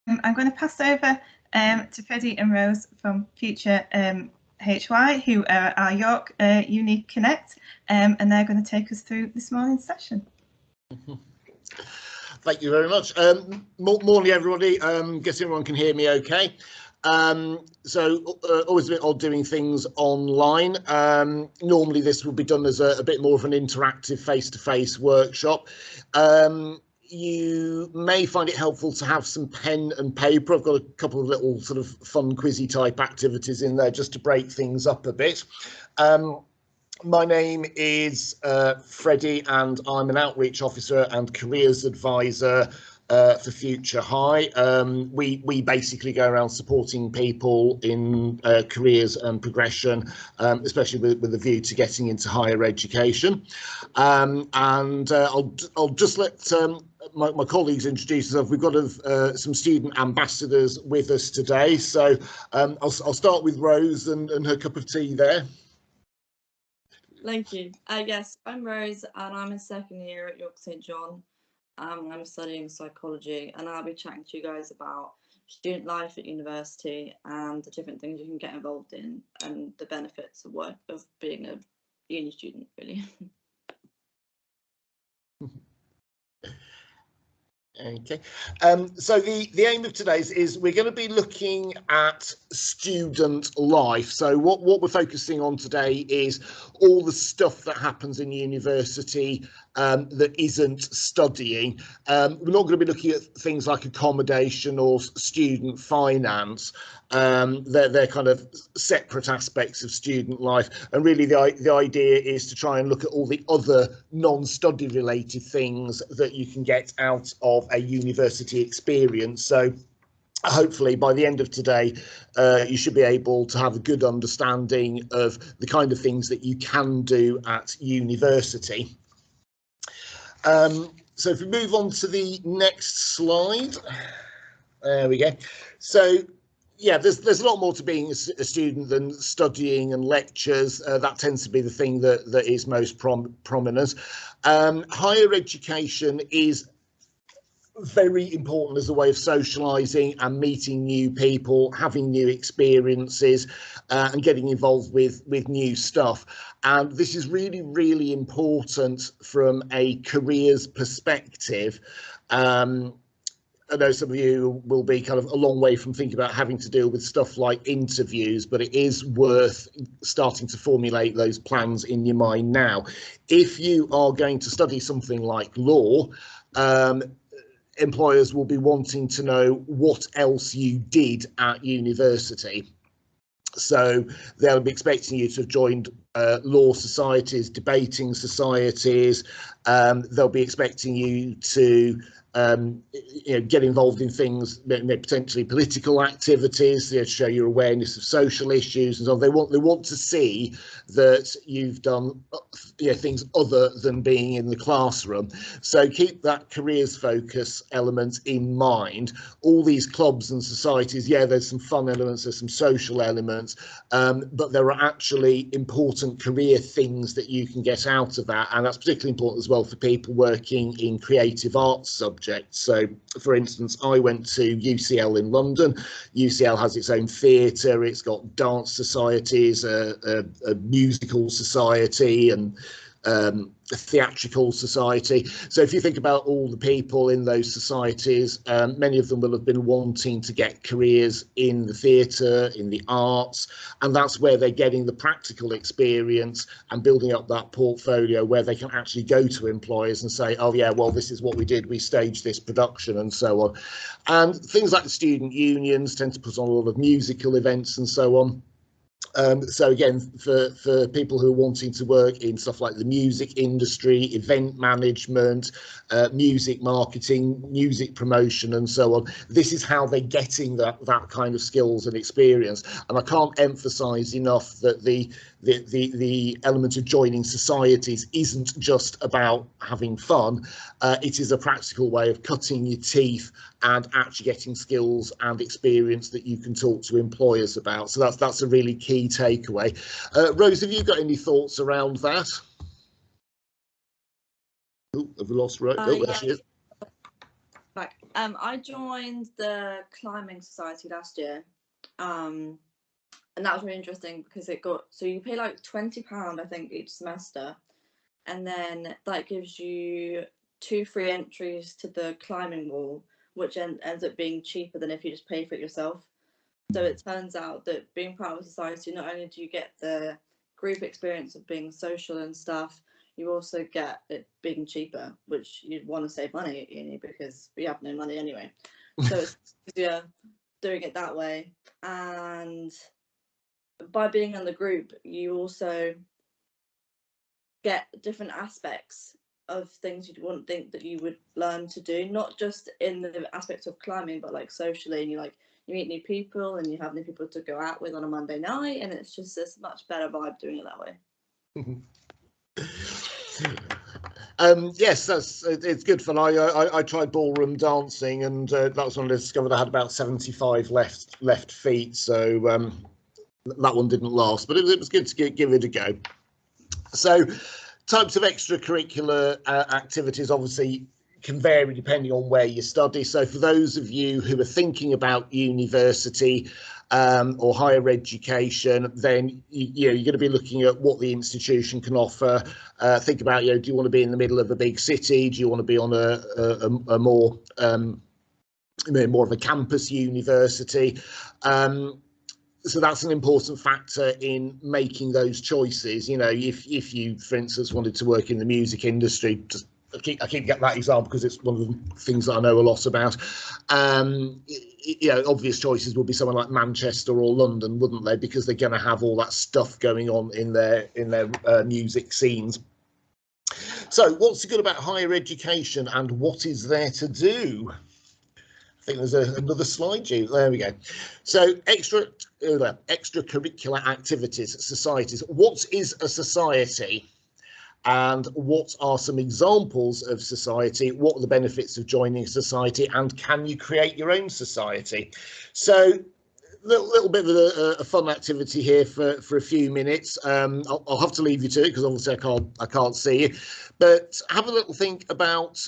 I'm going to pass over to Freddie and Rose from Future HY, who are our York Unique Connect, and they're going to take us through this morning's session. Thank you very much. Morning, everybody. Guess everyone can hear me okay. Always a bit odd doing things online. Normally this would be done as a bit more of an interactive face-to-face workshop. You may find it helpful to have some pen and paper. I've got a couple of little sort of fun quizzy type activities in there just to break things up a bit. My name is Freddie, and I'm an outreach officer and careers advisor for Future High. We basically go around supporting people in careers and progression, especially with a view to getting into higher education. I'll just let my colleagues introduce themselves. We've got some student ambassadors with us today, so I'll start with Rose and her cup of tea there. Thank you. Yes, I'm Rose and I'm in second year at York St John. I'm studying psychology, and I'll be chatting to you guys about student life at university and the different things you can get involved in and the benefits of being a uni student, really. Okay, so the aim of today's is we're going to be looking at student life. So what we're focusing on today is all the stuff that happens in university that isn't studying. We're not going to be looking at things like accommodation or student finance. They're kind of separate aspects of student life, and really the idea is to try and look at all the other non-study related things that you can get out of a university experience. So hopefully by the end of today you should be able to have a good understanding of the kind of things that you can do at university. So if we move on to the next slide, there we go. So yeah, there's a lot more to being a student than studying and lectures. That tends to be the thing that is most prominent. Higher education is very important as a way of socialising and meeting new people, having new experiences, and getting involved with new stuff. And this is really, really important from a careers perspective. I know some of you will be kind of a long way from thinking about having to deal with stuff like interviews, but it is worth starting to formulate those plans in your mind now. If you are going to study something like law, employers will be wanting to know what else you did at university. So they'll be expecting you to have joined law societies, debating societies. They'll be expecting you to get involved in things, potentially political activities, to show your awareness of social issues, and so they want to see that you've done things other than being in the classroom. So keep that careers focus element in mind. All these clubs and societies, yeah, there's some fun elements, there's some social elements, but there are actually important career things that you can get out of that, and that's particularly important as well for people working in creative arts subjects. So for instance, I went to UCL in London. UCL has its own theatre, it's got dance societies, a musical society, and a theatrical society. So if you think about all the people in those societies, many of them will have been wanting to get careers in the theatre, in the arts, and that's where they're getting the practical experience and building up that portfolio where they can actually go to employers and say, oh yeah, well, this is what we did, we staged this production and so on. And things like the student unions tend to put on a lot of musical events and so on. So again, for people who are wanting to work in stuff like the music industry, event management, music marketing, music promotion and so on, this is how they're getting that kind of skills and experience. And I can't emphasize enough that the element of joining societies isn't just about having fun. It is a practical way of cutting your teeth and actually getting skills and experience that you can talk to employers about. So that's a really key takeaway. Rose, have you got any thoughts around that? Oh, have we lost Rose? Oh, there she is. Right. I joined the climbing society last year, and that was really interesting because so you pay like £20 I think each semester, and then that gives you 2 free entries to the climbing wall, which ends up being cheaper than if you just pay for it yourself. So it turns out that being part of a society, not only do you get the group experience of being social and stuff, you also get it being cheaper, which you'd want to save money at uni because we have no money anyway. So it's easier doing it that way. And by being in the group, you also get different aspects of things you wouldn't think that you would learn to do, not just in the aspects of climbing, but like socially, and you meet new people and you have new people to go out with on a Monday night, and it's just this much better vibe doing it that way. Yes, it's good fun. I tried ballroom dancing, and that was when I discovered I had about 75 left feet, so that one didn't last, but it was good to give it a go. So types of extracurricular activities obviously can vary depending on where you study. So for those of you who are thinking about university or higher education, then you're going to be looking at what the institution can offer. Think about, do you want to be in the middle of a big city? Do you want to be on a more more of a campus university? So that's an important factor in making those choices. If you, for instance, wanted to work in the music industry, I keep getting that example because it's one of the things that I know a lot about. Obvious choices would be somewhere like Manchester or London, wouldn't they? Because they're going to have all that stuff going on in their music scenes. So what's good about higher education and what is there to do? I think there's another slide, Jude. There we go. So extracurricular activities, societies. What is a society? And what are some examples of society? What are the benefits of joining a society? And can you create your own society? So a little bit of a fun activity here for a few minutes. I'll have to leave you to it because obviously I can't see you. But have a little think about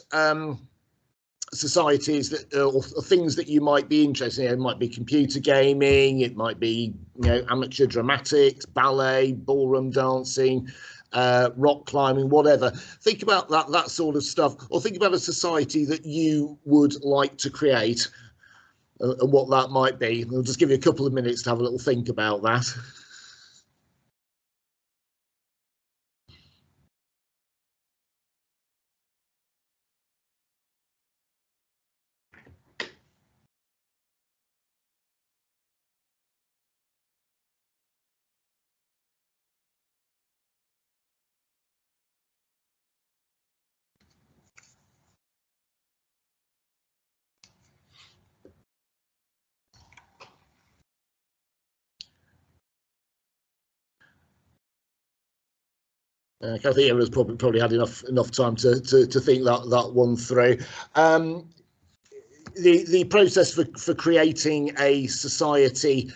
societies that or things that you might be interested in. It might be computer gaming, it might be amateur dramatics, ballet, ballroom dancing, rock climbing, whatever. Think about that sort of stuff, or think about a society that you would like to create and what that might be. I'll just give you a couple of minutes to have a little think about that. I think everyone's probably had enough time to think that one through. The process for creating a society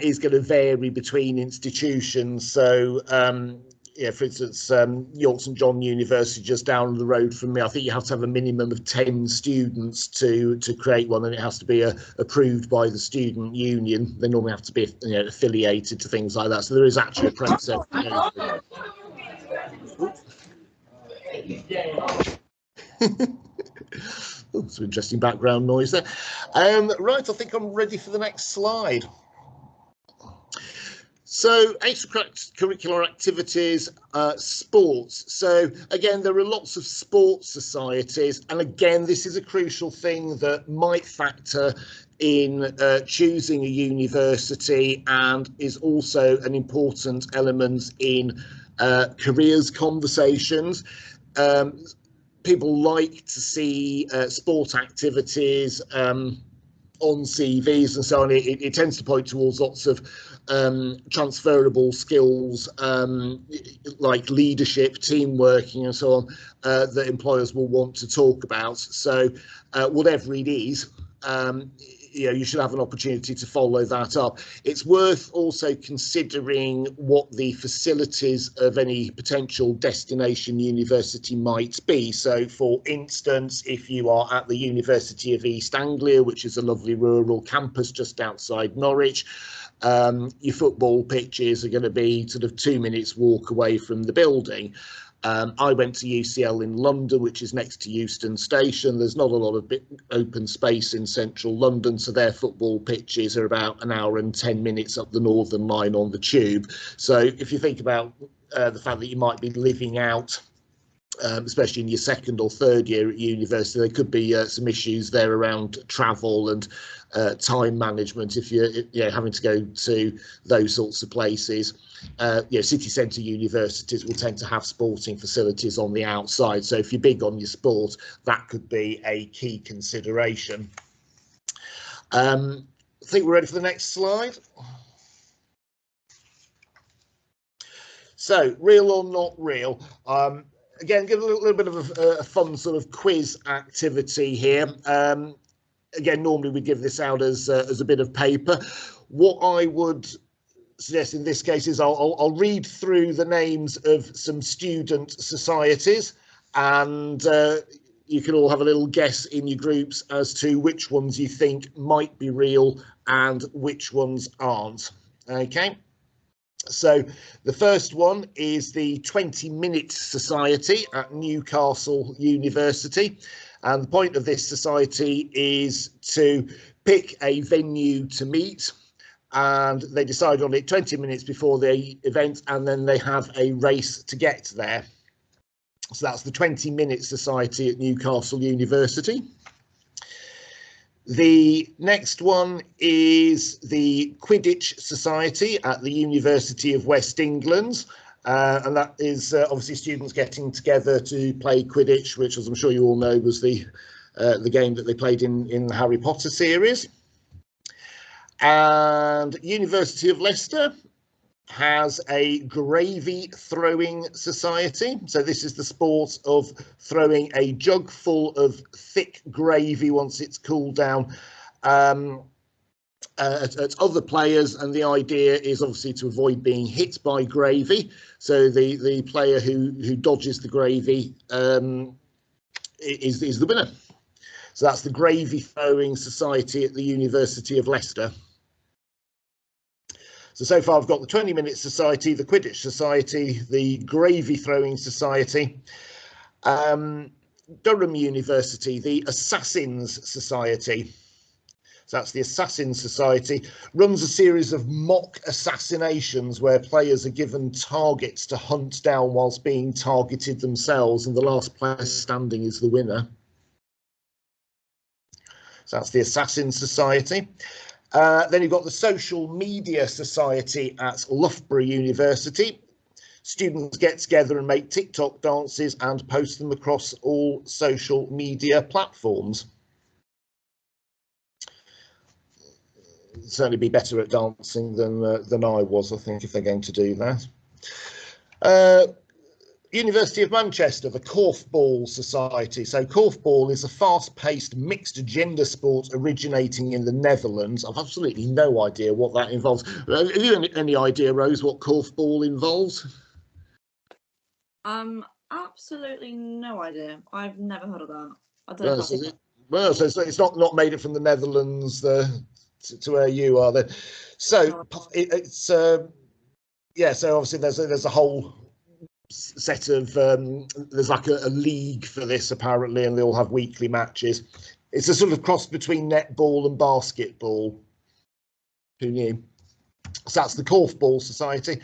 is going to vary between institutions. So, for instance, York St John University, just down the road from me, I think you have to have a minimum of 10 students to create one, and it has to be approved by the student union. They normally have to be affiliated to things like that. So there is actually a process. Some interesting background noise there. Right, I think I'm ready for the next slide. So extracurricular activities, sports. So again, there are lots of sports societies, and again, this is a crucial thing that might factor in choosing a university and is also an important element in careers conversations. People like to see sport activities on CVs and so on. It tends to point towards lots of transferable skills like leadership, team working and so on that employers will want to talk about. So whatever it is, you should have an opportunity to follow that up. It's worth also considering what the facilities of any potential destination university might be. So, for instance, if you are at the University of East Anglia, which is a lovely rural campus just outside Norwich, your football pitches are going to be sort of 2 minutes walk away from the building. I went to UCL in London, which is next to Euston Station. There's not a lot of open space in central London, so their football pitches are about an hour and 10 minutes up the Northern Line on the tube. So if you think about the fact that you might be living out, especially in your second or third year at university, there could be some issues there around travel and time management if you're having to go to those sorts of places. City centre universities will tend to have sporting facilities on the outside, so if you're big on your sport, that could be a key consideration. I think we're ready for the next slide. So, real or not real? Again, give a little bit of a fun sort of quiz activity here. Again, normally we give this out as a bit of paper. What I would suggest in this case is I'll read through the names of some student societies, and you can all have a little guess in your groups as to which ones you think might be real and which ones aren't. Okay. So the first one is the 20-Minute Society at Newcastle University. And the point of this society is to pick a venue to meet, and they decide on it 20 minutes before the event, and then they have a race to get there. So that's the 20-Minute Society at Newcastle University. The next one is the Quidditch Society at the University of West England. And that is obviously students getting together to play Quidditch, which, as I'm sure you all know, was the game that they played in the Harry Potter series. And University of Leicester has a gravy throwing society. So this is the sport of throwing a jug full of thick gravy once it's cooled down at other players, and the idea is obviously to avoid being hit by gravy. So the player who dodges the gravy is the winner. So that's the Gravy Throwing Society at the University of Leicester. So far I've got the 20-Minute Society, the Quidditch Society, the Gravy Throwing Society, Durham University, the Assassins Society. So that's the Assassins Society, runs a series of mock assassinations where players are given targets to hunt down whilst being targeted themselves, and the last player standing is the winner. So that's the Assassins Society. Then you've got the Social Media Society at Loughborough University. Students get together and make TikTok dances and post them across all social media platforms. Certainly be better at dancing than I was, I think, if they're going to do that. University of Manchester, the Korfball Society. So Korfball is a fast-paced mixed gender sport originating in the Netherlands. I've absolutely no idea what that involves. Have you any idea, Rose, what Korfball involves? Absolutely no idea. I've never heard of that. I don't know. So it's not made it from the Netherlands to where you are then. So it's so obviously there's a whole set of there's like a league for this apparently, and they all have weekly matches. It's a sort of cross between netball and basketball. Who knew? So that's the Korfball Society.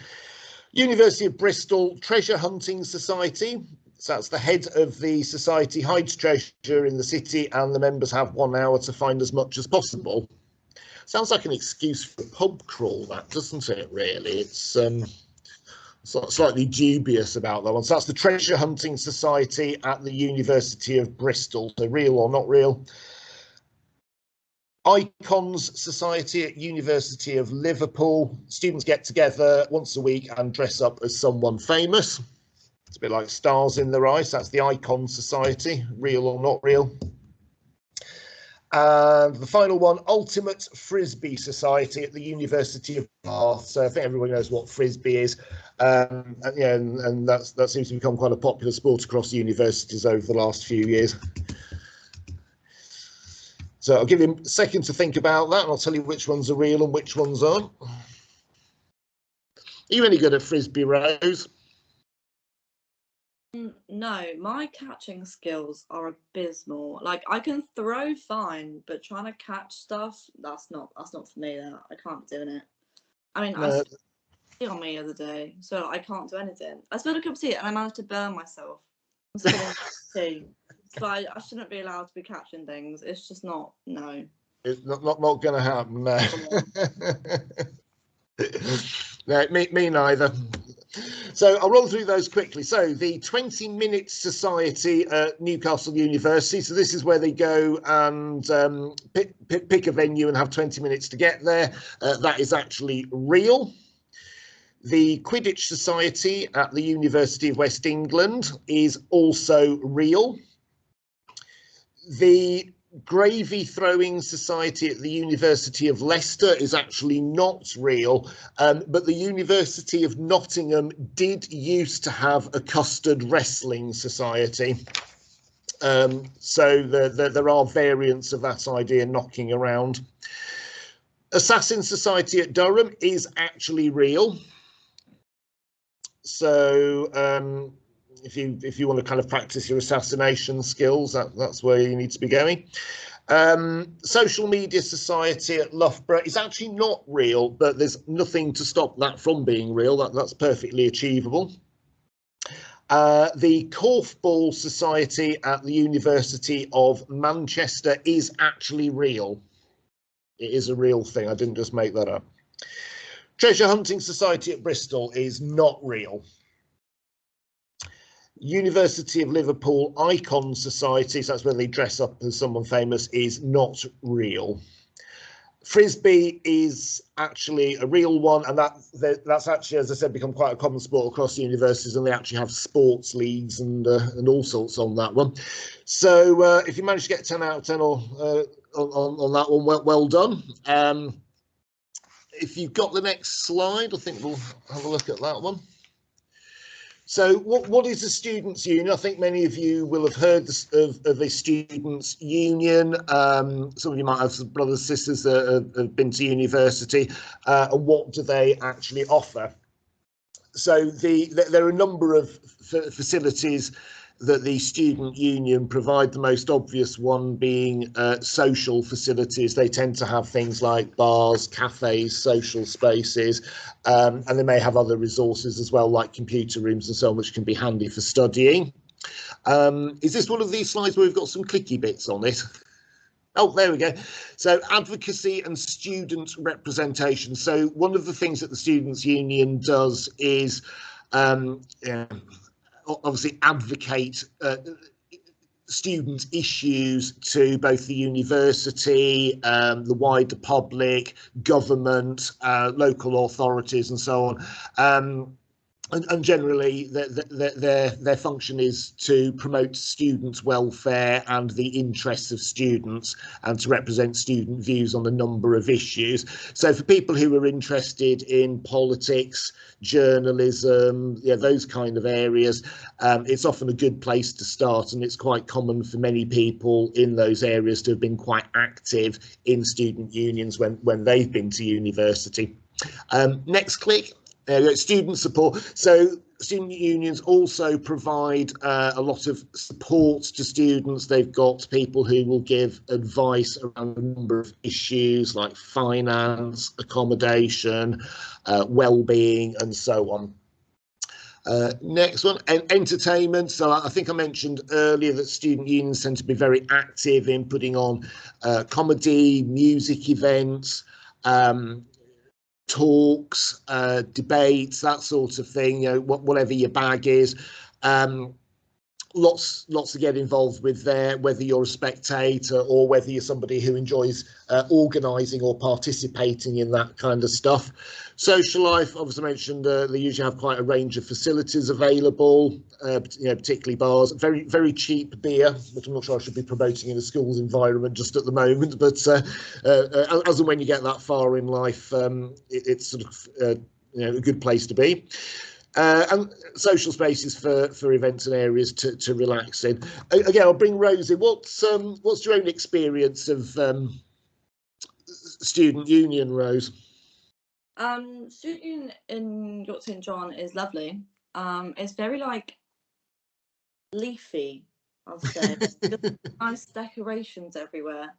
University of Bristol Treasure Hunting Society. So that's the head of the society hides treasure in the city, and the members have 1 hour to find as much as possible. Sounds like an excuse for a pub crawl, that, doesn't it, really? It's slightly dubious about that one. So that's the Treasure Hunting Society at the University of Bristol. So real or not real. Icons Society at University of Liverpool. Students get together once a week and dress up as someone famous. It's a bit like stars in their eyes. That's the Icon Society, real or not real. And the final one, Ultimate Frisbee Society at the University of Bath. So I think everybody knows what Frisbee is. And, yeah, and that seems to become quite a popular sport across universities over the last few years. So I'll give you a second to think about that, and I'll tell you which ones are real and which ones aren't. Are you any good at Frisbee, Rose? No, my catching skills are abysmal. Like, I can throw fine, but trying to catch stuff, that's not for me. That I can't do it. I mean, I spilled on me the other day, so I can't do anything. I spilled a cup of tea and I managed to burn myself. I'm spilling tea. But I shouldn't be allowed to be catching things. It's just not. No. It's not going to happen. No. No, me neither. So I'll run through those quickly. So the 20-minute society at Newcastle University. So this is where they go and pick a venue and have 20 minutes to get there. That is actually real. The Quidditch Society at the University of West England is also real. The Gravy Throwing Society at the University of Leicester is actually not real, but the University of Nottingham did used to have a custard wrestling society. So there are variants of that idea knocking around. Assassin Society at Durham is actually real. So if you want to kind of practice your assassination skills, that's where you need to be going. Social Media Society at Loughborough is actually not real, but there's nothing to stop that from being real. That's perfectly achievable. The Korfball Society at the University of Manchester is actually real. It is a real thing. I didn't just make that up. Treasure Hunting Society at Bristol is not real. University of Liverpool Icon Society, so that's where they dress up as someone famous, is not real. Frisbee is actually a real one, and that's actually, as I said, become quite a common sport across universities, and they actually have sports leagues and all sorts on that one. So if you manage to get 10 out of 10 or on that one, well done. If you've got the next slide, I think we'll have a look at that one. So what is a students' union? I think many of you will have heard of a students' union. Some of you might have some brothers, sisters that have been to university. And what do they actually offer? So there are a number of facilities that the student union provide, the most obvious one being social facilities. They tend to have things like bars, cafes, social spaces, and they may have other resources as well, like computer rooms and so on, which can be handy for studying. Is this one of these slides where we've got some clicky bits on it? Oh, there we go. So advocacy and student representation. So one of the things that the Students' Union does is obviously advocate student issues to both the university, the wider public, government, local authorities and so on. And generally their function is to promote student welfare and the interests of students, and to represent student views on a number of issues. So for people who are interested in politics, journalism, those kind of areas, it's often a good place to start, and it's quite common for many people in those areas to have been quite active in student unions when they've been to university. Next click. Student support. So student unions also provide a lot of support to students. They've got people who will give advice around a number of issues like finance, accommodation, well-being and so on. Next one, entertainment. So I think I mentioned earlier that student unions tend to be very active in putting on comedy, music events, talks, debates, that sort of thing, whatever your bag is. lots to get involved with there, whether you're a spectator or whether you're somebody who enjoys organising or participating in that kind of stuff. Social life, obviously mentioned, they usually have quite a range of facilities available, particularly bars, very cheap beer, which I'm not sure I should be promoting in a schools environment just at the moment, but as and when you get that far in life, it's sort of a good place to be. And social spaces for events and areas to relax in. Again, I'll bring Rose in. What's your own experience of student union, Rose? Student union in York St John is lovely. It's very like leafy, I'll say. Nice decorations everywhere.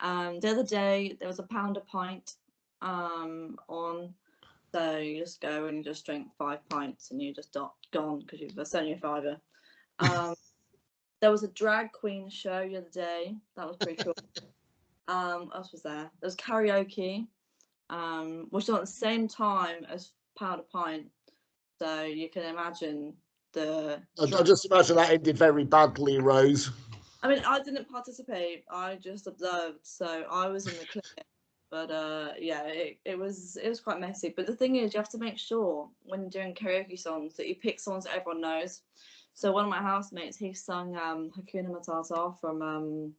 The other day there was a £1 a pint on. So you just go and you just drink 5 pints and you just gone because it's only a £5. There was a drag queen show the other day. That was pretty cool. What else was there? There was karaoke, which was at the same time as £1 a pint. So you can imagine the. I just imagine that ended very badly, Rose. I mean, I didn't participate. I just observed. So I was in the clinic. But yeah, it was quite messy. But the thing is, you have to make sure when you're doing karaoke songs that you pick songs that everyone knows. So one of my housemates, he sung Hakuna Matata from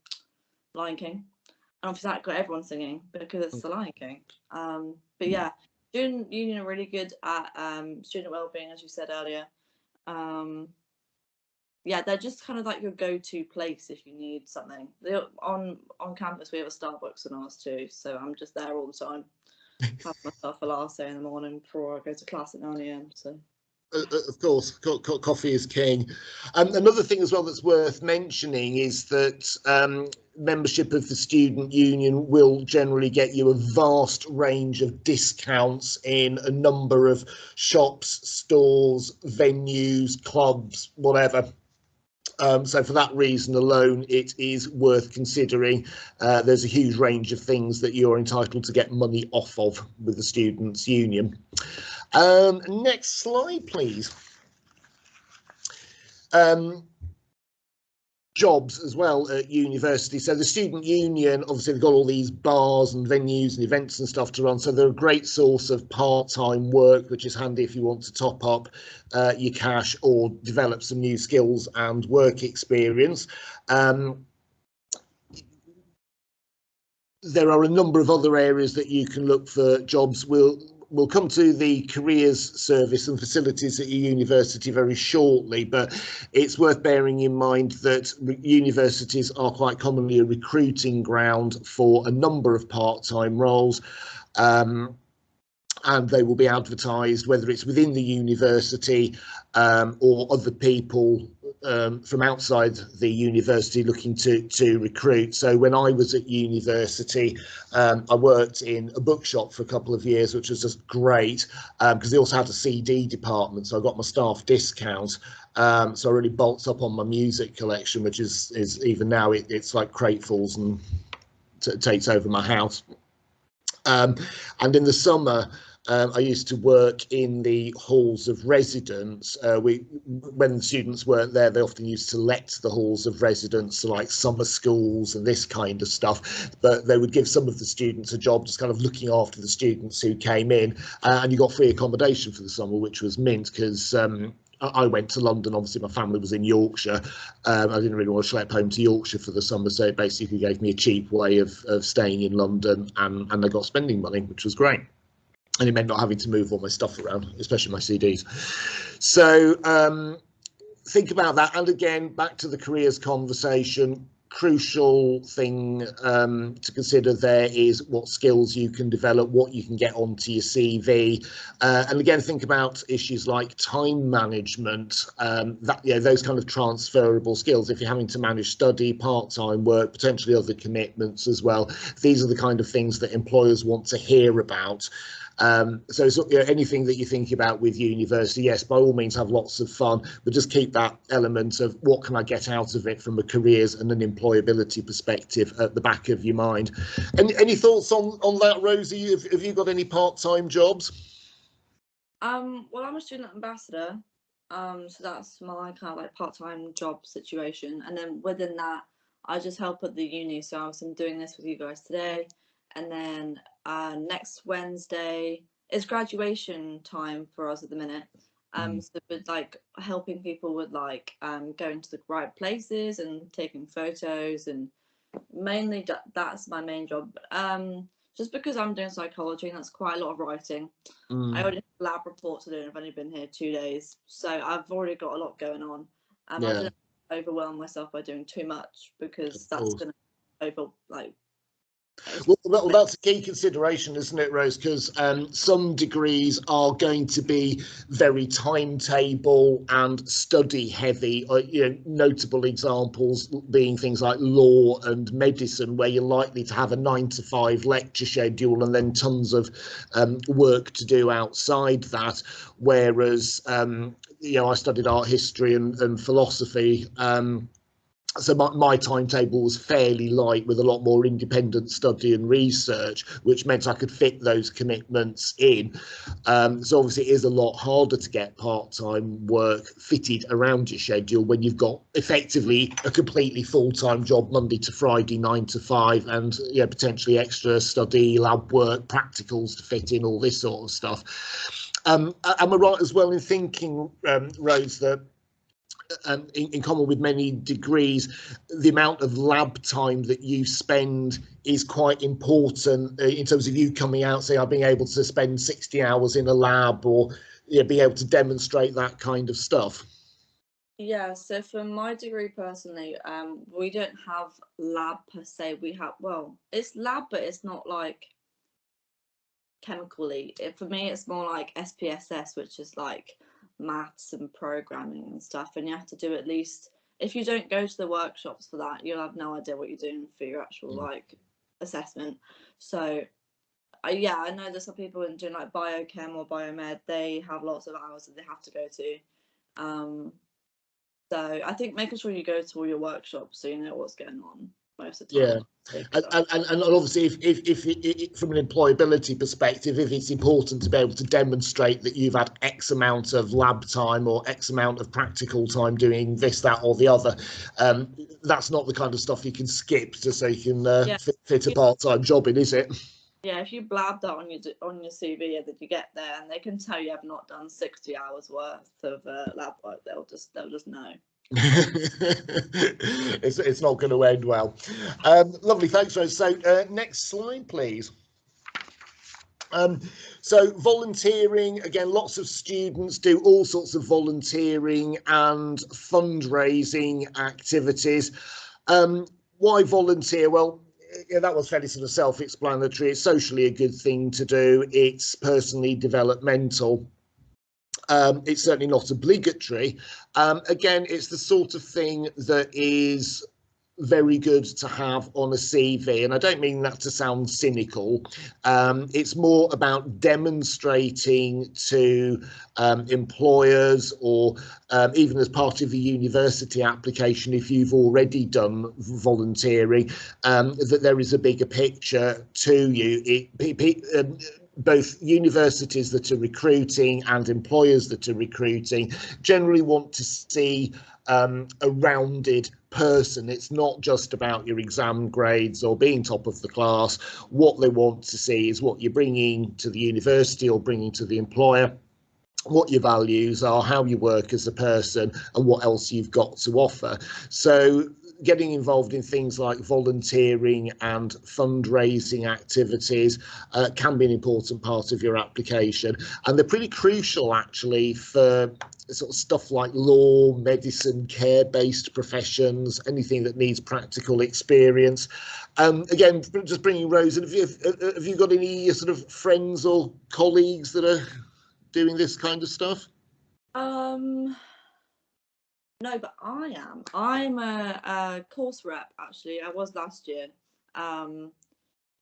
Lion King. And obviously that got everyone singing because it's the Lion King. But yeah, student union are really good at student wellbeing, as you said earlier. Yeah, they're just kind of like your go-to place if you need something. On campus we have a Starbucks in ours too, so I'm just there all the time. Have myself a latte in the morning before I go to class at 9 AM. So. Of course, coffee is king. Another thing as well that's worth mentioning is that membership of the student union will generally get you a vast range of discounts in a number of shops, stores, venues, clubs, whatever. So for that reason alone, it is worth considering. There's a huge range of things that you're entitled to get money off of with the Students' Union. Next slide, please. Jobs as well at university. So the student union, obviously they've got all these bars and venues and events and stuff to run, so they're a great source of part-time work, which is handy if you want to top up your cash or develop some new skills and work experience. There are a number of other areas that you can look for jobs. We'll come to the careers service and facilities at your university very shortly, but it's worth bearing in mind that universities are quite commonly a recruiting ground for a number of part-time roles, and they will be advertised, whether it's within the university or other people from outside the university looking to recruit. So when I was at university, I worked in a bookshop for a couple of years, which was just great because they also had a CD department, so I got my staff discount. So I really bolts up on my music collection, which is even now it's like cratefuls and takes over my house. And in the summer, I used to work in the halls of residence. When the students weren't there, they often used to let the halls of residence to like summer schools and this kind of stuff. But they would give some of the students a job just kind of looking after the students who came in, and you got free accommodation for the summer, which was mint because I went to London. Obviously, my family was in Yorkshire. I didn't really want to schlep home to Yorkshire for the summer, so it basically gave me a cheap way of staying in London, and I got spending money, which was great. And it meant not having to move all my stuff around, especially my CDs. So think about that. And again, back to the careers conversation, crucial thing to consider there is what skills you can develop, what you can get onto your CV. And again, think about issues like time management, those kind of transferable skills. If you're having to manage study, part-time work, potentially other commitments as well, these are the kind of things that employers want to hear about. So anything that you think about with university, yes, by all means have lots of fun, but just keep that element of what can I get out of it from a careers and an employability perspective at the back of your mind. Any thoughts on that, Rosie? Have you got any part-time jobs? Well, I'm a student ambassador So that's my kind of like part-time job situation, and then within that, I just help at the uni. So I'm doing this with you guys today, and then next Wednesday is graduation time for us at the minute. So with like helping people with like going to the right places and taking photos, and mainly that's my main job. Just because I'm doing psychology and that's quite a lot of writing. I already have lab reports to do, and I've only been here 2 days, so I've already got a lot going on. I didn't overwhelm myself by doing too much, because that's going to Well, that's a key consideration, isn't it, Rose? Because some degrees are going to be very timetable and study heavy. Notable examples being things like law and medicine, where you're likely to have a 9 to 5 lecture schedule and then tons of work to do outside that. Whereas, I studied art history and philosophy. So my timetable was fairly light, with a lot more independent study and research, which meant I could fit those commitments in. So obviously it is a lot harder to get part-time work fitted around your schedule when you've got effectively a completely full-time job, Monday to Friday, 9 to 5, and potentially extra study, lab work, practicals to fit in, all this sort of stuff. Am I right as well in thinking, Rose, that in common with many degrees, the amount of lab time that you spend is quite important in terms of you coming out, say, being able to spend 60 hours in a lab, or be able to demonstrate that kind of stuff? Yeah, so for my degree personally, we don't have lab per se. We have, well, it's lab, but it's not like chemically. For me, it's more like SPSS, which is like maths and programming and stuff, and you have to do at least, if you don't go to the workshops for that, you'll have no idea what you're doing for your actual like assessment. So yeah, I know there's some people doing like biochem or biomed, they have lots of hours that they have to go to. So I think making sure you go to all your workshops so you know what's going on most of the time. And obviously, if from an employability perspective, if it's important to be able to demonstrate that you've had X amount of lab time or X amount of practical time doing this, that, or the other, that's not the kind of stuff you can skip just so you can fit a part-time job in, is it? Yeah, if you blab that on your CV, that you get there and they can tell you have not done 60 hours worth of lab work, they'll just know. It's not going to end well. Lovely, thanks, Rose. So next slide, please. So volunteering, again, lots of students do all sorts of volunteering and fundraising activities. Why volunteer? Well, that was fairly sort of self-explanatory. It's socially a good thing to do. It's personally developmental. It's certainly not obligatory. Again, it's the sort of thing that is very good to have on a CV, and I don't mean that to sound cynical. It's more about demonstrating to employers, or even as part of a university application, if you've already done volunteering, that there is a bigger picture to you. Both universities that are recruiting and employers that are recruiting generally want to see a rounded person. It's not just about your exam grades or being top of the class. What they want to see is what you're bringing to the university or bringing to the employer, what your values are, how you work as a person, and what else you've got to offer. So getting involved in things like volunteering and fundraising activities can be an important part of your application, and they're pretty crucial actually for sort of stuff like law, medicine, care-based professions, anything that needs practical experience. Again, just bringing Rose, have you got any sort of friends or colleagues that are doing this kind of stuff? No, but I am. I'm a course rep, actually. I was last year. So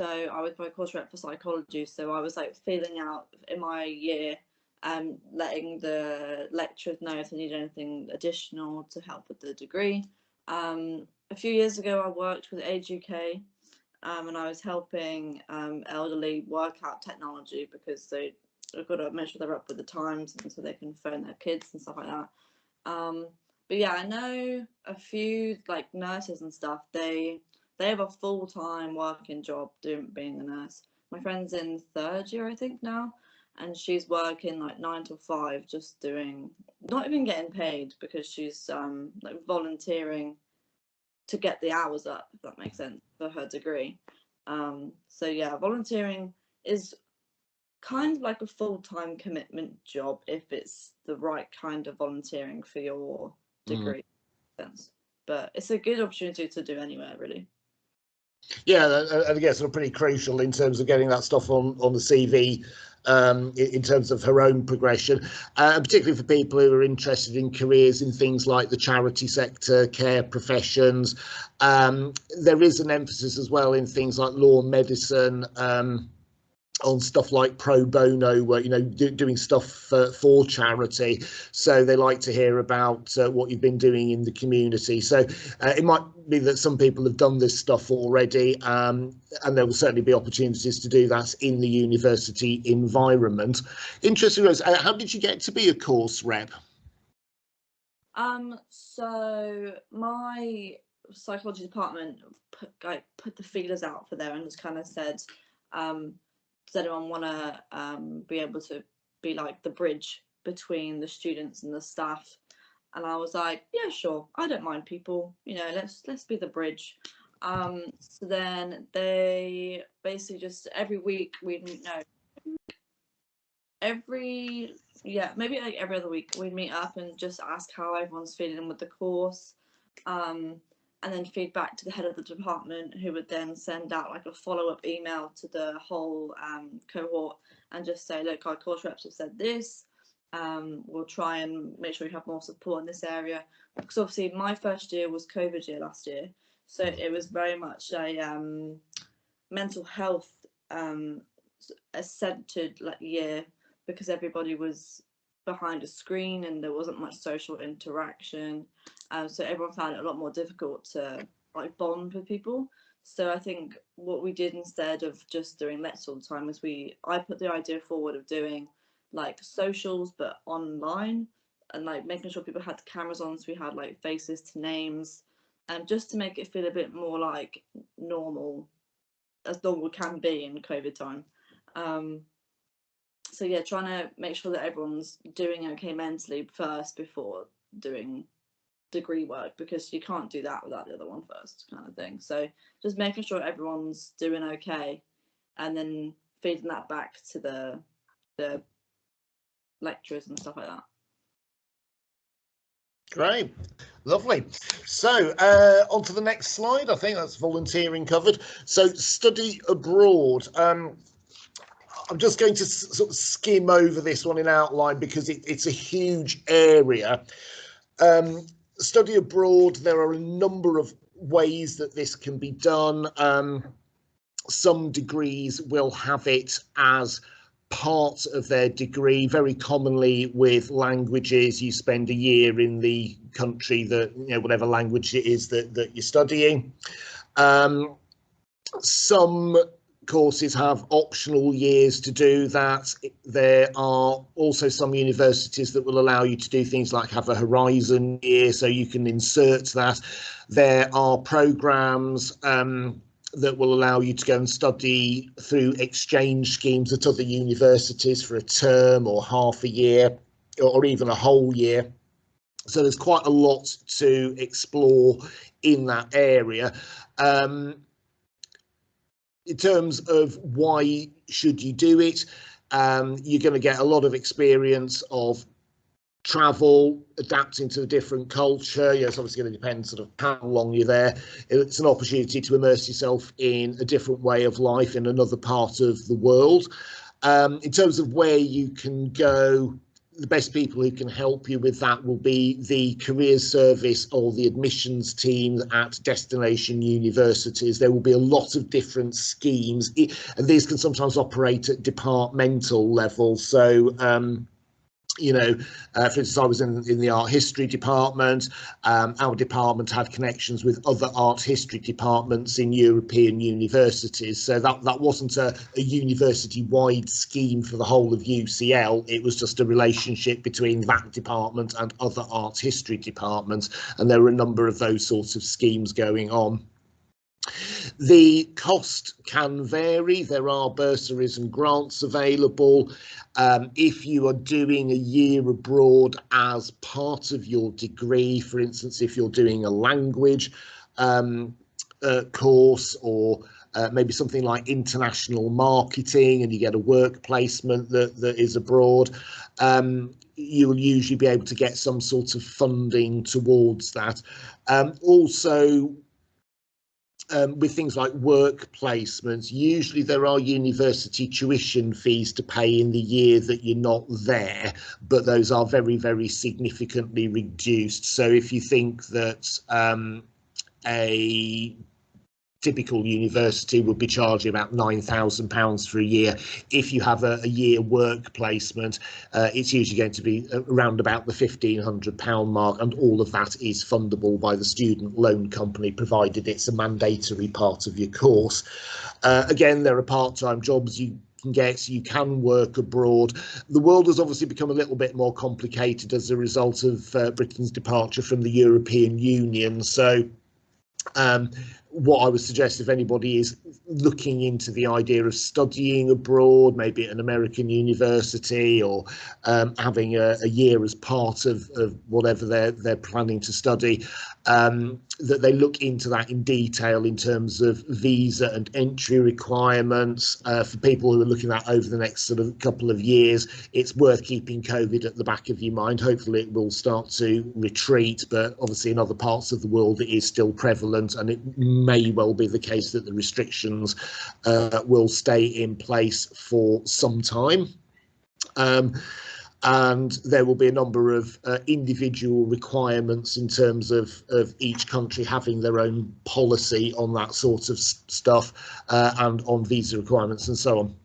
I was my course rep for psychology. So I was like feeling out in my year, letting the lecturers know if they need anything additional to help with the degree. A few years ago, I worked with Age UK, and I was helping elderly work out technology because they I've got to make sure they're up with the times, and so they can phone their kids and stuff like that. But yeah, I know a few like nurses and stuff. They have a full-time working job being a nurse. My friend's in 3rd year, I think now, and she's working like 9 to 5, just doing, not even getting paid, because she's like volunteering to get the hours up, if that makes sense, for her degree. So yeah, volunteering is kind of like a full-time commitment job if it's the right kind of volunteering for your degree. But it's a good opportunity to do anywhere, really. Yeah, and I guess sort of pretty crucial in terms of getting that stuff on the CV, in terms of her own progression, particularly for people who are interested in careers in things like the charity sector, care professions. There is an emphasis as well in things like law and medicine, on stuff like pro bono, where doing stuff for charity. So they like to hear about what you've been doing in the community. So it might be that some people have done this stuff already, and there will certainly be opportunities to do that in the university environment. Interesting, Rose, how did you get to be a course rep? So my psychology department put the feelers out for there and just kind of said, does anyone want to be able to be like the bridge between the students and the staff? And I was like, yeah, sure, I don't mind people, let's be the bridge. So then they basically just every week maybe like every other week we'd meet up and just ask how everyone's feeling with the course, and then feedback to the head of the department, who would then send out like a follow-up email to the whole cohort and just say, look, our course reps have said this, we'll try and make sure we have more support in this area, because obviously my first year was COVID year last year, so it was very much a mental health a centered year, because everybody was behind a screen and there wasn't much social interaction, so everyone found it a lot more difficult to bond with people. So I think what we did, instead of just doing lectures all the time, is I put the idea forward of doing socials but online, and making sure people had cameras on, so we had faces to names, and just to make it feel a bit more normal, as normal can be in COVID time. So yeah, trying to make sure that everyone's doing okay mentally first before doing degree work, because you can't do that without the other one first, kind of thing. So just making sure everyone's doing okay, and then feeding that back to the lecturers and stuff like that. Great, lovely. So on to the next slide. I think that's volunteering covered. So study abroad. I'm just going to sort of skim over this one in outline, because it's a huge area. Study abroad, there are a number of ways that this can be done. Some degrees will have it as part of their degree. Very commonly with languages, you spend a year in the country that, whatever language it is that you're studying. Some courses have optional years to do that. There are also some universities that will allow you to do things like have a horizon year, so you can insert that. There are programs that will allow you to go and study through exchange schemes at other universities for a term or half a year or even a whole year. So there's quite a lot to explore in that area. In terms of why should you do it, you're going to get a lot of experience of travel, adapting to a different culture. It's obviously going to depend sort of how long you're there. It's an opportunity to immerse yourself in a different way of life in another part of the world. In terms of where you can go, the best people who can help you with that will be the careers service or the admissions team at destination universities. There will be a lot of different schemes, and these can sometimes operate at departmental level. So You know, for instance, I was in the art history department. Our department had connections with other art history departments in European universities. So that wasn't a university-wide scheme for the whole of UCL. It was just a relationship between that department and other art history departments. And there were a number of those sorts of schemes going on. The cost can vary. There are bursaries and grants available. If you are doing a year abroad as part of your degree, for instance, if you're doing a language course, or maybe something like international marketing, and you get a work placement that is abroad, you will usually be able to get some sort of funding towards that. Also, with things like work placements, usually there are university tuition fees to pay in the year that you're not there, but those are very, very significantly reduced. So if you think that a typical university would be charging about £9,000 for a year, if you have a year work placement, it's usually going to be around about the £1,500 mark, and all of that is fundable by the student loan company, provided it's a mandatory part of your course. Again, there are part-time jobs you can get, you can work abroad. The world has obviously become a little bit more complicated as a result of Britain's departure from the European Union. So what I would suggest, if anybody is looking into the idea of studying abroad, maybe at an American university, or having a year as part of whatever they're planning to study, that they look into that in detail in terms of visa and entry requirements. For people who are looking at over the next sort of couple of years, it's worth keeping COVID at the back of your mind. Hopefully it will start to retreat, but obviously in other parts of the world it is still prevalent, and it may well be the case that the restrictions will stay in place for some time. And there will be a number of individual requirements in terms of each country having their own policy on that sort of stuff, and on visa requirements and so on.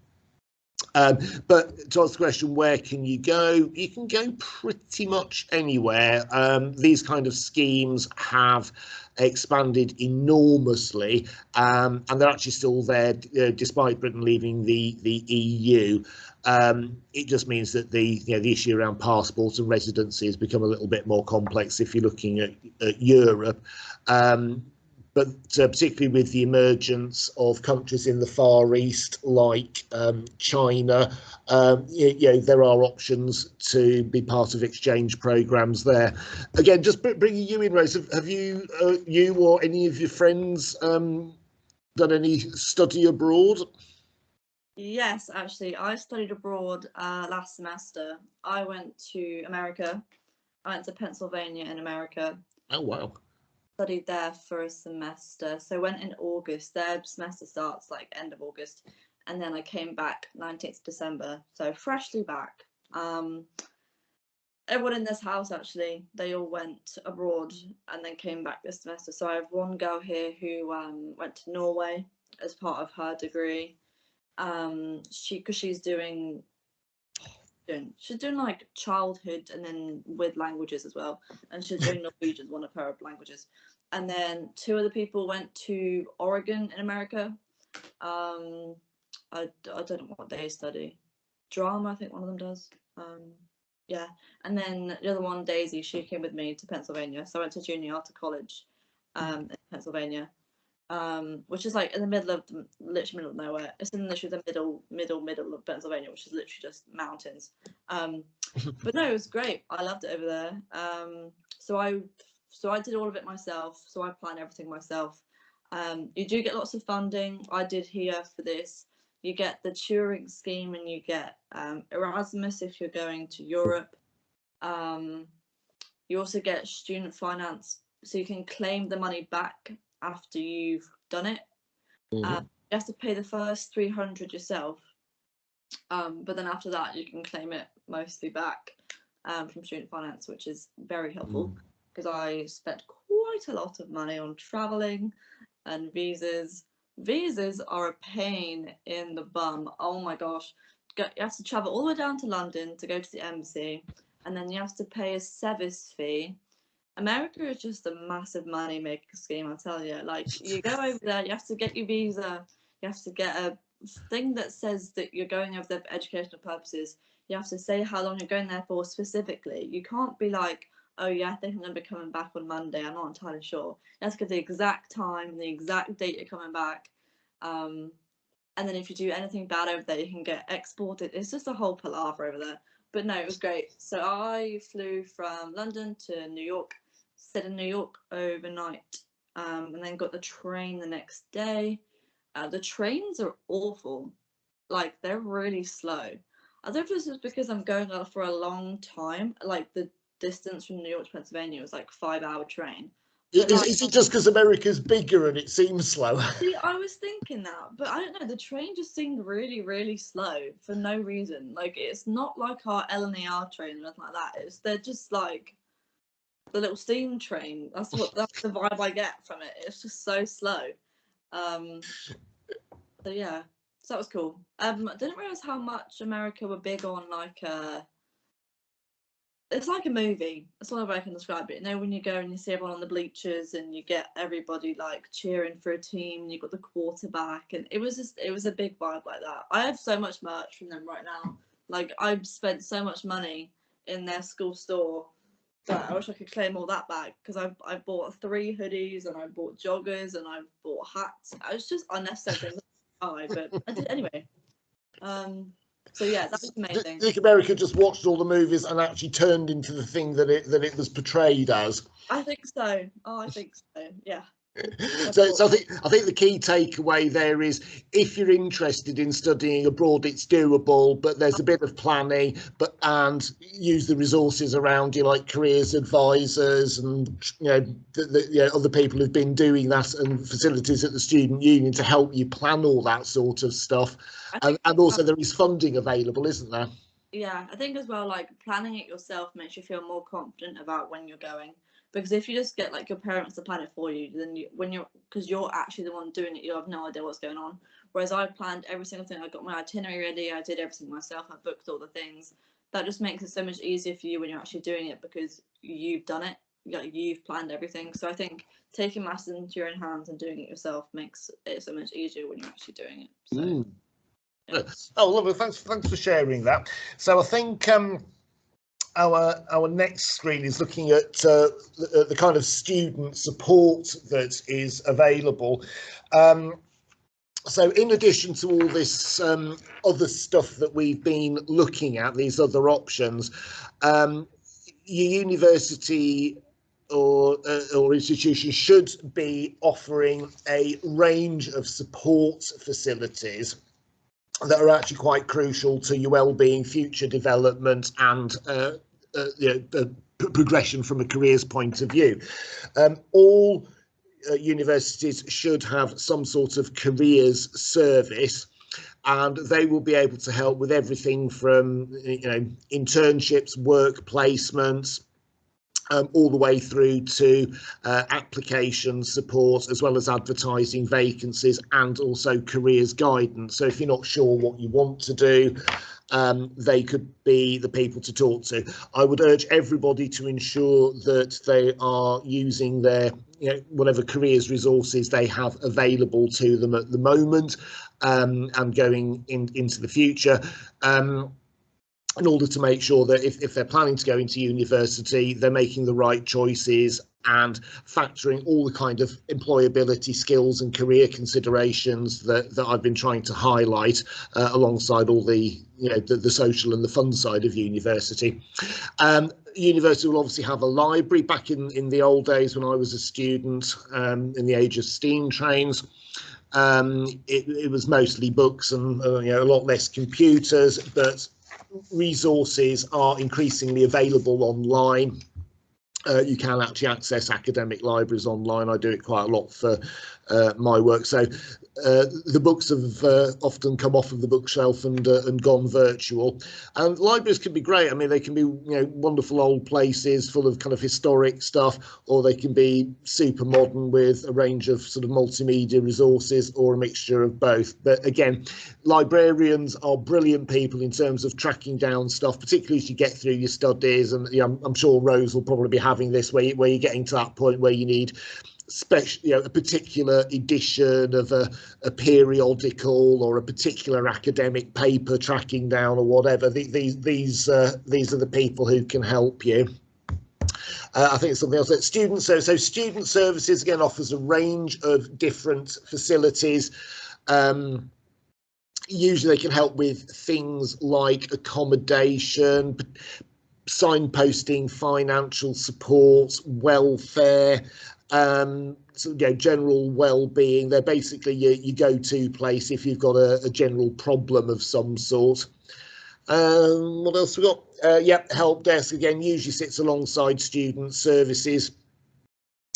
But to answer the question, where can you go? You can go pretty much anywhere. These kind of schemes have expanded enormously, and they're actually still there despite Britain leaving the EU. It just means that the issue around passports and residency has become a little bit more complex if you're looking at Europe. But particularly with the emergence of countries in the Far East like China, there are options to be part of exchange programs there. Again, just bringing you in, Rose, have you or any of your friends done any study abroad? Yes, actually, I studied abroad last semester. I went to America. I went to Pennsylvania in America. Oh, wow. Studied there for a semester. So went in August. Their semester starts like end of August, and then I came back 19th December. So freshly back. Everyone in this house, actually, they all went abroad and then came back this semester. So I have one girl here who went to Norway as part of her degree. She's doing like childhood and then with languages as well, and she's doing Norwegian, one of her languages. And then two other people went to Oregon in America. I don't know what they study. Drama, I think one of them does. Yeah, and then the other one, Daisy, she came with me to Pennsylvania. So I went to junior art college in Pennsylvania, which is like in the middle of literally middle of nowhere. It's in literally the middle of Pennsylvania, which is literally just mountains. But no, it was great. I loved it over there. So I did all of it myself. So I planned everything myself. You do get lots of funding. I did here for this. You get the Turing scheme, and you get Erasmus if you're going to Europe. You also get student finance, so you can claim the money back after you've done it. Mm-hmm. You have to pay the first 300 yourself, but then after that you can claim it mostly back from student finance, which is very helpful, because I spent quite a lot of money on traveling and visas. Visas are a pain in the bum. Oh my gosh, to travel all the way down to London to go to the embassy, and then you have to pay a service fee. America is just a massive money making scheme, I tell you. Like, you go over there, you have to get your visa, you have to get a thing that says that you're going over there for educational purposes. You have to say how long you're going there for specifically. You can't be like, oh yeah, I think I'm going to be coming back on Monday, I'm not entirely sure. You have to give the exact time, the exact date you're coming back. And then if you do anything bad over there, you can get exported. It's just a whole palaver over there. But no, it was great. So I flew from London to New York, stayed in New York overnight, and then got the train the next day. The trains are awful. Like, they're really slow. I don't know if this is because I'm going out for a long time. Like, the distance from New York to Pennsylvania was like a 5-hour train. Is it just because America's bigger and it seems slower? See, I was thinking that, but I don't know. The train just seemed really, really slow for no reason. Like, it's not like our LNER train or nothing like that. They're just like the little steam train. That's the vibe I get from it. It's just so slow. So yeah, so that was cool. I didn't realize how much America were big on like it's like a movie. That's all I can describe it. You know, when you go and you see everyone on the bleachers and you get everybody like cheering for a team, and you've got the quarterback, and it was a big vibe like that. I have so much merch from them right now. Like, I've spent so much money in their school store, but I wish I could claim all that back, because I bought 3 hoodies and I bought joggers and I bought hats. I was just unnecessary things to buy, but I did anyway. So yeah, that was amazing. Do you think America just watched all the movies and actually turned into the thing that it was portrayed as? I think so. Oh, I think so. Yeah. So I think the key takeaway there is, if you're interested in studying abroad, it's doable, but there's a bit of planning, and use the resources around you, like careers advisors and other people who've been doing that, and facilities at the student union to help you plan all that sort of stuff. And also there is funding available, isn't there? Yeah, I think as well, like, planning it yourself makes you feel more confident about when you're going. Because if you just get like your parents to plan it for you, then because you're actually the one doing it, you have no idea what's going on. Whereas I planned every single thing. I got my itinerary ready. I did everything myself. I booked all the things. That just makes it so much easier for you when you're actually doing it, because you've done it. Like, you've planned everything. So I think taking matters into your own hands and doing it yourself makes it so much easier when you're actually doing it. So. Yeah. Oh, lovely. Thanks for sharing that. So I think our next screen is looking at the kind of student support that is available. So in addition to all this other stuff that we've been looking at, these other options, your university or institution should be offering a range of support facilities that are actually quite crucial to your well-being, future development, and progression from a careers point of view. All universities should have some sort of careers service, and they will be able to help with everything from internships, work placements, all the way through to application support, as well as advertising vacancies, and also careers guidance. So if you're not sure what you want to do, they could be the people to talk to. I would urge everybody to ensure that they are using their whatever careers resources they have available to them at the moment, and going into the future, in order to make sure that if they're planning to go into university, they're making the right choices and factoring all the kind of employability skills and career considerations that I've been trying to highlight, alongside all the the social and the fun side of university. University will obviously have a library. Back in the old days when I was a student, in the age of steam trains, it was mostly books and a lot less computers, but resources are increasingly available online. You can actually access academic libraries online. I do it quite a lot for my work. So the books have often come off of the bookshelf and gone virtual. And libraries can be great. I mean, they can be, you know, wonderful old places full of kind of historic stuff, or they can be super modern with a range of sort of multimedia resources, or a mixture of both. But again, librarians are brilliant people in terms of tracking down stuff, particularly as you get through your studies. And you know, I'm sure Rose will probably be having this where you're getting to that point where you need special, you know, a particular edition of a periodical or a particular academic paper tracking down or whatever. These are the people who can help you. I think it's something else that so student services again offers a range of different facilities. Usually they can help with things like accommodation, signposting, financial support, welfare, so, you know, general well-being. They're basically your go-to place if you've got a general problem of some sort. What else we got? Help desk again usually sits alongside student services.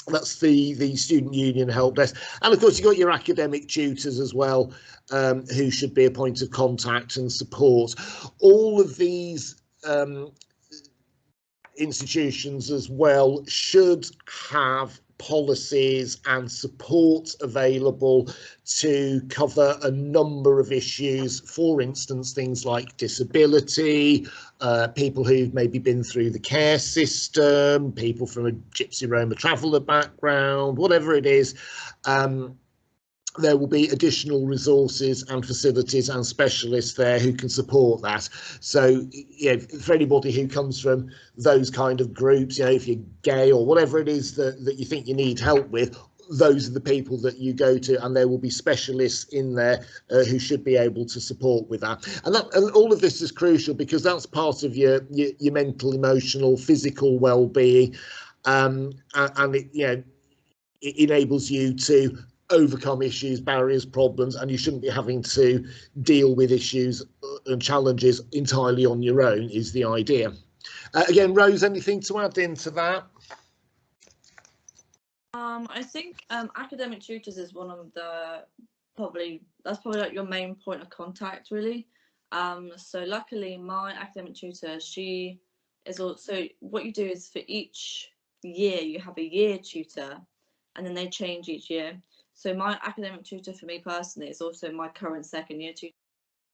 That's the student union help desk. And of course you've got your academic tutors as well, who should be a point of contact and support. All of these institutions as well should have policies and support available to cover a number of issues. For instance, things like disability, people who've maybe been through the care system, people from a Gypsy Roma traveller background, whatever it is. There will be additional resources and facilities and specialists there who can support that. So, you know, for anybody who comes from those kind of groups, you know, if you're gay or whatever it is that you think you need help with, those are the people that you go to, and there will be specialists in there who should be able to support with that. And all of this is crucial because that's part of your mental, emotional, physical well-being, and it, you know, it enables you to overcome issues, barriers, problems, and you shouldn't be having to deal with issues and challenges entirely on your own is the idea. Again, Rose, anything to add into that? I think academic tutors is one of the that's probably like your main point of contact, really. So luckily my academic tutor, she is also, what you do is for each year you have a year tutor, and then they change each year. So my academic tutor for me personally is also my current second year tutor.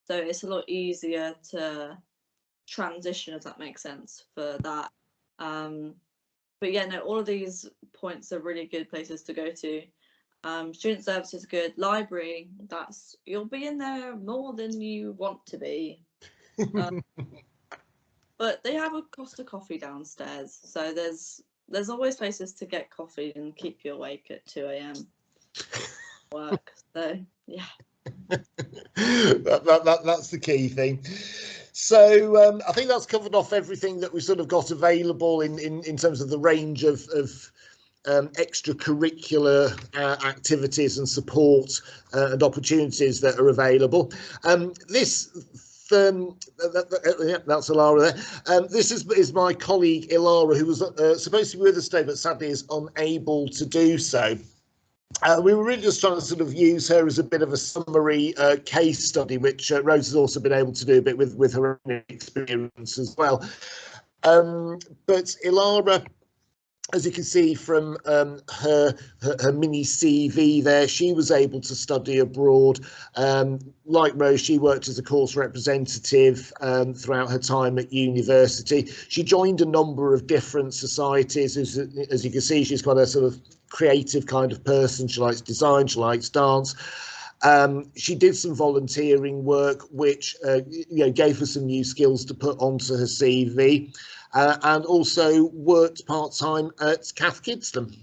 So it's a lot easier to transition, if that makes sense, for that. But yeah, no, all of these points are really good places to go to. Student services are good. Library, you'll be in there more than you want to be. But they have a Costa coffee downstairs, so there's always places to get coffee and keep you awake at 2 a.m. work. So yeah. That's the key thing. So I think that's covered off everything that we've sort of got available in terms of the range of extracurricular activities and support and opportunities that are available. That's Ilara there. This is my colleague Ilara, who was supposed to be with us today, but sadly is unable to do so. We were really just trying to sort of use her as a bit of a summary case study, which Rose has also been able to do a bit with her own experience as well. But Ilara, as you can see from her mini CV there, she was able to study abroad. Like Rose, she worked as a course representative throughout her time at university. She joined a number of different societies. As you can see, she's got a sort of creative kind of person. She likes design, she likes dance. She did some volunteering work, which gave her some new skills to put onto her CV. And also worked part-time at Cath Kidston.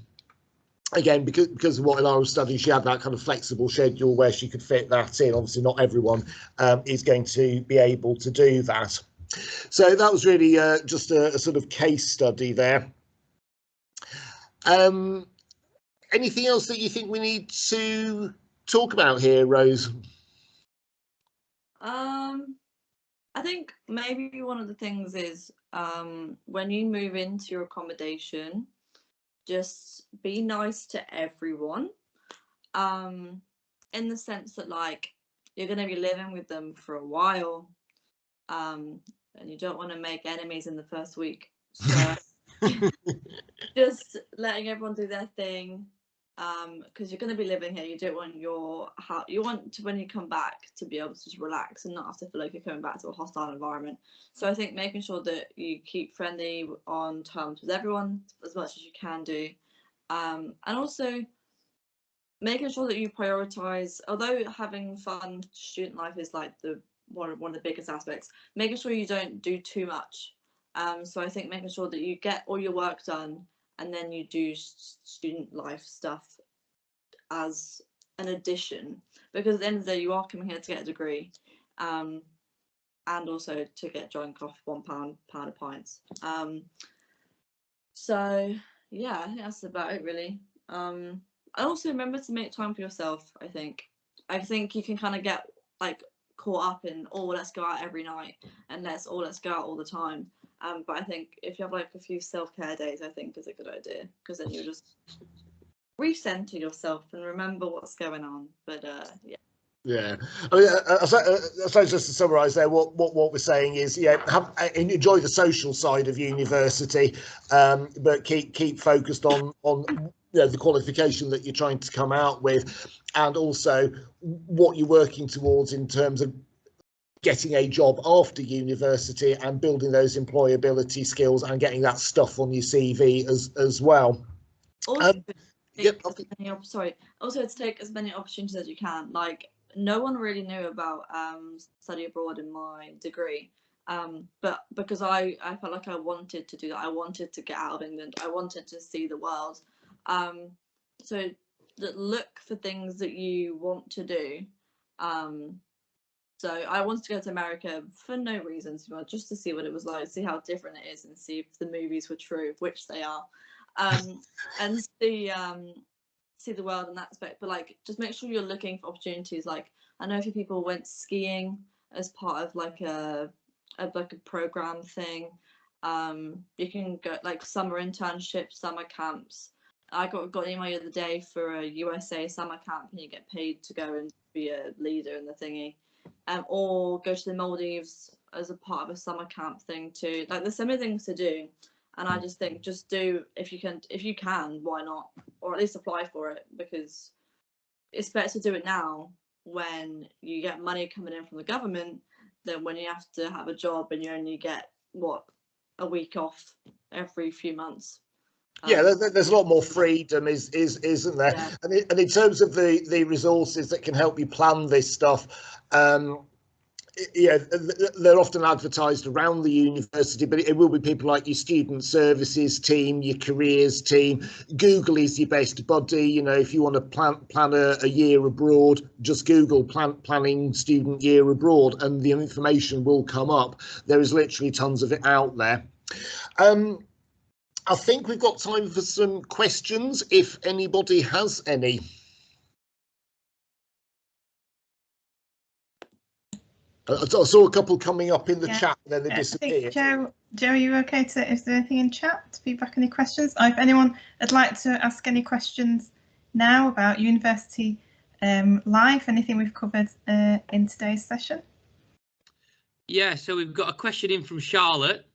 Again, because of what Ilara was studying, she had that kind of flexible schedule where she could fit that in. Obviously, not everyone is going to be able to do that. So that was really just a sort of case study there. Anything else that you think we need to talk about here, Rose? I think maybe one of the things is when you move into your accommodation, just be nice to everyone. in the sense that like you're going to be living with them for a while, and you don't want to make enemies in the first week. So just letting everyone do their thing, because you're going to be living here. You don't want you want to, when you come back, to be able to just relax and not have to feel like you're coming back to a hostile environment. So I think making sure that you keep friendly on terms with everyone as much as you can do, and also making sure that you prioritize, although having fun student life is like one of the biggest aspects, making sure you don't do too much. So I think making sure that you get all your work done and then you do student life stuff as an addition, because at the end of the day you are coming here to get a degree, and also to get drunk off £1 of pints. So yeah, I think that's about it really. I also remember to make time for yourself. I think you can kind of get like caught up in, oh, let's go out every night and let's go out all the time. But I think if you have like a few self-care days, I think is a good idea, because then you just recenter yourself and remember what's going on. But yeah. Yeah, I mean, I suppose just to summarise there, what we're saying is, enjoy the social side of university, but keep focused on the qualification that you're trying to come out with, and also what you're working towards in terms of getting a job after university and building those employability skills and getting that stuff on your CV as well. Also, also to take as many opportunities as you can. Like, no one really knew about study abroad in my degree, but because I felt like I wanted to do that, I wanted to get out of England, I wanted to see the world, so look for things that you want to do. So I wanted to go to America for no reasons, but just to see what it was like, see how different it is, and see if the movies were true, which they are, and see the world in that aspect. But like, just make sure you're looking for opportunities. Like, I know a few people went skiing as part of like a program thing. You can go like summer internships, summer camps. I got an email the other day for a USA summer camp, and you get paid to go and be a leader in the thingy, or go to the Maldives as a part of a summer camp thing too. Like, there's so many things to do. And I just think, just do, if you can, why not? Or at least apply for it, because it's better to do it now when you get money coming in from the government than when you have to have a job and you only get, a week off every few months. Yeah, there's a lot more freedom, isn't there? Yeah. And in terms of the resources that can help you plan this stuff, they're often advertised around the university, but it will be people like your student services team, your careers team. Google is your best buddy. If you want to plan a year abroad, just Google planning student year abroad, and the information will come up. There is literally tons of it out there. I think we've got time for some questions, if anybody has any. I saw a couple coming up in the chat, and then they disappeared. Joe, are you okay is there anything in chat? Feedback, any questions? If anyone would like to ask any questions now about university life, anything we've covered in today's session? Yeah, so we've got a question in from Charlotte.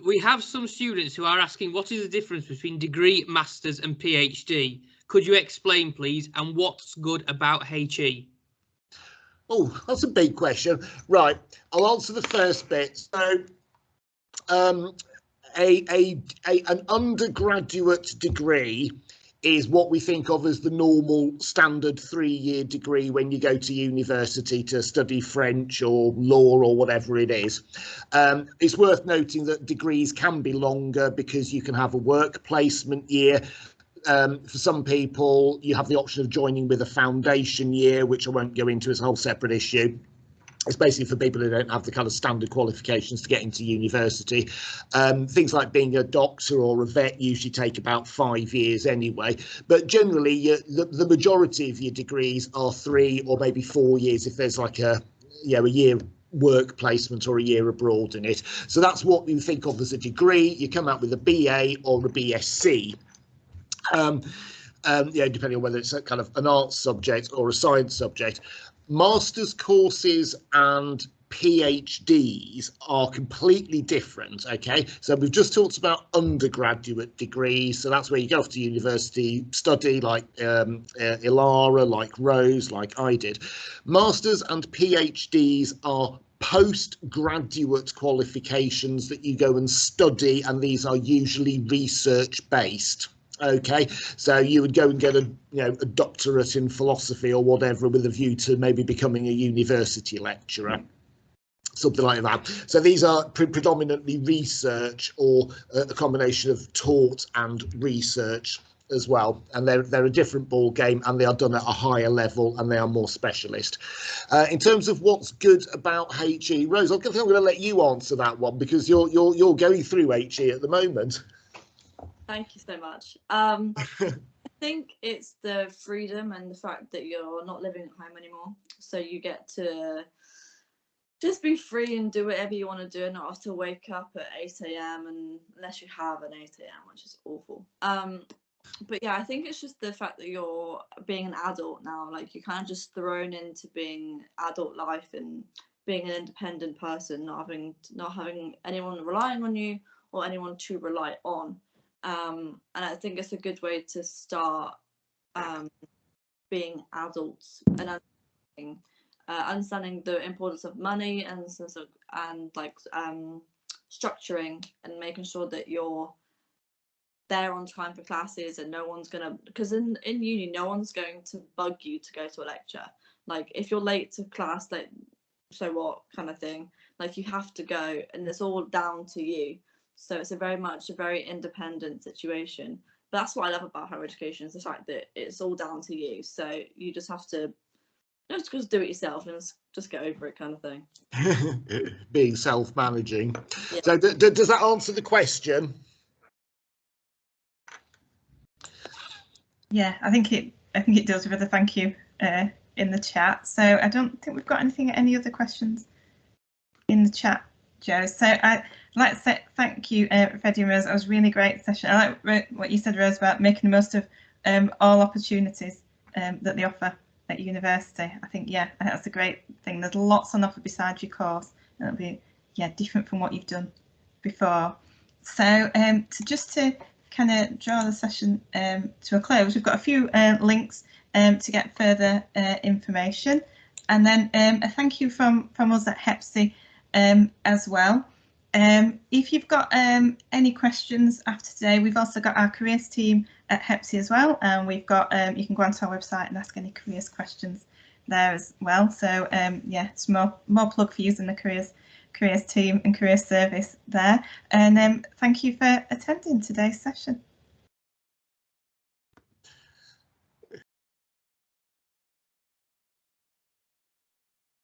We have some students who are asking, what is the difference between degree, masters and PhD? Could you explain, please, and what's good about HE? Oh, that's a big question. Right, I'll answer the first bit. So, an undergraduate degree is what we think of as the normal standard 3-year degree when you go to university to study French or law or whatever it is. It's worth noting that degrees can be longer because you can have a work placement year. For some people, you have the option of joining with a foundation year, which I won't go into, as a whole separate issue. It's basically for people who don't have the kind of standard qualifications to get into university. Things like being a doctor or a vet usually take about 5 years anyway. But generally, the majority of your degrees are 3 or maybe 4 years if there's like a year work placement or a year abroad in it. So that's what you think of as a degree. You come out with a BA or a BSc. depending on whether it's a kind of an arts subject or a science subject. Master's courses and PhDs are completely different. Okay, so we've just talked about undergraduate degrees, so that's where you go off to university, study, like Ilara, like Rose, like I did. Masters and PhDs are postgraduate qualifications that you go and study, and these are usually research based. Okay, so you would go and get a doctorate in philosophy or whatever with a view to maybe becoming a university lecturer, something like that. So these are predominantly research, or a combination of taught and research as well, and they're a different ball game, and they are done at a higher level, and they are more specialist. In terms of what's good about HE, Rose, I'm going to let you answer that one, because you're going through HE at the moment. Thank you so much. I think it's the freedom and the fact that you're not living at home anymore, so you get to just be free and do whatever you want to do, and not have to wake up at 8 AM unless you have an 8 AM, which is awful. But yeah, I think it's just the fact that you're being an adult now. Like, you're kind of just thrown into being adult life and being an independent person, not having anyone relying on you or anyone to rely on. And I think it's a good way to start being adults and understanding the importance of money and structuring and making sure that you're there on time for classes, and no one's gonna, because in uni no one's going to bug you to go to a lecture. Like, if you're late to class, like, so what kind of thing, like, you have to go, and it's all down to you. So it's very much a very independent situation. But that's what I love about higher education, is the fact that it's all down to you. So you just have to just do it yourself and just get over it, kind of thing. Being self-managing. Yeah. So does that answer the question? Yeah, I think it does, with a thank you in the chat. So I don't think we've got any other questions in the chat, Joe. So I'd like to say thank you, Freddie and Rose. That was a really great session. I like what you said, Rose, about making the most of all opportunities that they offer at university. I think that's a great thing. There's lots on offer besides your course, and it'll be different from what you've done before. So to kind of draw the session to a close, we've got a few links to get further information, and then a thank you from us at HEPSI as well. If you've got any questions after today, we've also got our careers team at HEPSI as well, and we've got you can go onto our website and ask any careers questions there as well. So it's more plug for using the careers team and careers service there. And thank you for attending today's session.